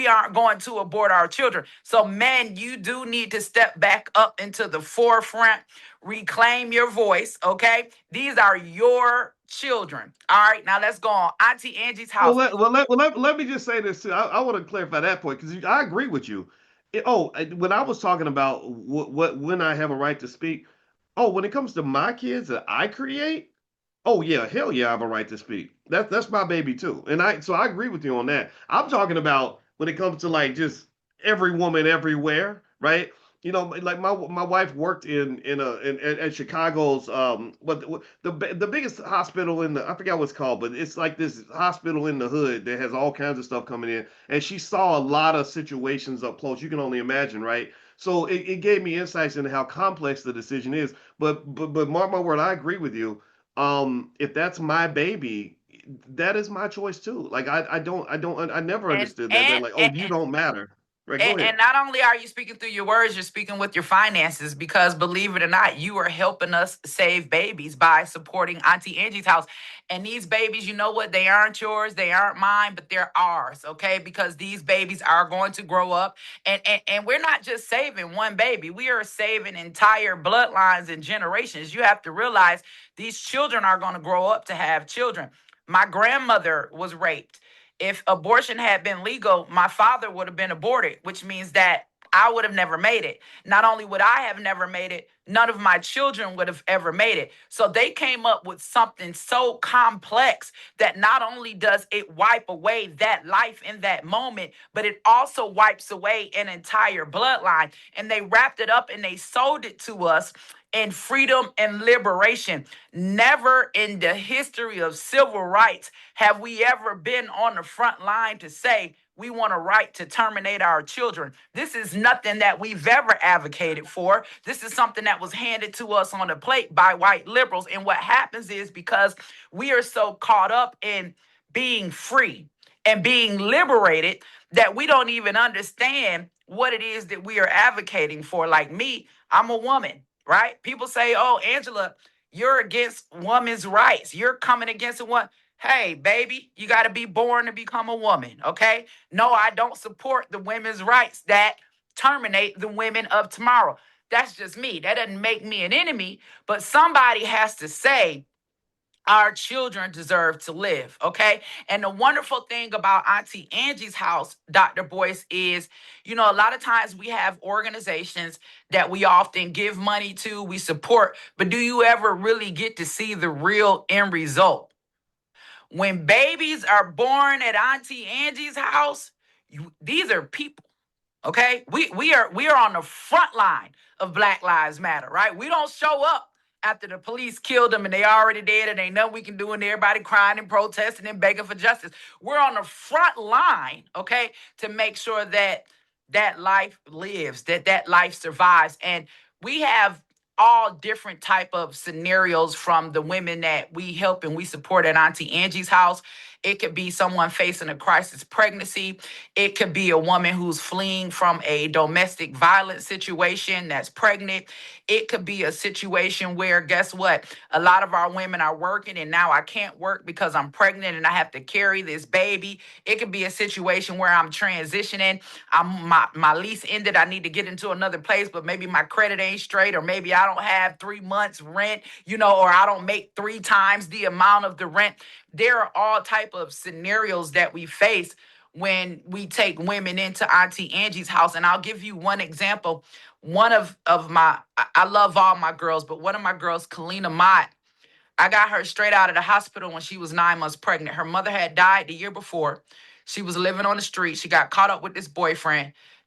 we aren't going to abort our children. So, men, you do need to step back up into the forefront, reclaim your voice, okay? These are your children. All right, now let's go on. Auntie Angie's Well, house. let me just say this too. I want to clarify that point because I agree with you. When I was talking about what when I have a right to speak, when it comes to my kids that I create, oh yeah, hell yeah, I have a right to speak. That's my baby too, and I agree with you on that. I'm talking about when it comes to like just every woman everywhere, right? Like my wife worked at Chicago's what the biggest hospital in the I forgot what it's called, but it's like this hospital in the hood that has all kinds of stuff coming in, and she saw a lot of situations up close. You can only imagine, right? So it gave me insights into how complex the decision is. But mark my word, I agree with you. If that's my baby, that is my choice too. Like I never And understood that. They're and like, oh, and, you don't matter. Right, go and ahead. not only are you speaking through your words, you're speaking with your finances because believe it or not, you are helping us save babies by supporting Auntie Angie's house. And these babies, you know what? They aren't yours, they aren't mine, but they're ours, okay? Because these babies are going to grow up. And we're not just saving one baby, we are saving entire bloodlines and generations. You have to realize these children are going to grow up to have children. My grandmother was raped. If abortion had been legal, my father would have been aborted, which means that I would have never made it. Not only would I have never made it, none of my children would have ever made it. So they came up with something so complex that not only does it wipe away that life in that moment, but it also wipes away an entire bloodline. And they wrapped it up and they sold it to us in freedom and liberation. Never in the history of civil rights have we ever been on the front line to say we want a right to terminate our children. This is nothing that we've ever advocated for. This is something that was handed to us on a plate by white liberals. And what happens is because we are so caught up in being free and being liberated that we don't even understand what it is that we are advocating for. Like me, I'm a woman, right? People say, oh, Angela, you're against women's rights. You're coming against a one. Hey, baby, you got to be born to become a woman, okay? No, I don't support the women's rights that terminate the women of tomorrow. That's just me. That doesn't make me an enemy, but somebody has to say, our children deserve to live, okay? And the wonderful thing about Auntie Angie's house, Dr. Boyce, is, a lot of times we have organizations that we often give money to, we support, but do you ever really get to see the real end result? When babies are born at Auntie Angie's house, these are people. Okay, we are on the front line of Black Lives Matter, right? We don't show up after the police killed them and they already dead and ain't nothing we can do and everybody crying and protesting and begging for justice. We're on the front line, okay, to make sure that that life lives, that life survives, and we have all different type of scenarios from the women that we help and we support at Auntie Angie's house. It could be someone facing a crisis pregnancy. It could be a woman who's fleeing from a domestic violence situation that's pregnant. It could be a situation where, guess what? A lot of our women are working and now I can't work because I'm pregnant and I have to carry this baby. It could be a situation where I'm transitioning. My lease ended. I need to get into another place, but maybe my credit ain't straight, or maybe I don't have 3 months rent, or I don't make 3 times the amount of the rent. There are all type of scenarios that we face when we take women into Auntie Angie's house. And I'll give you one example. One of my, I love all my girls, but one of my girls, Kalina Mott, I got her straight out of the hospital when she was 9 months pregnant. Her mother had died the year before. She was living on the street. She got caught up with this boyfriend.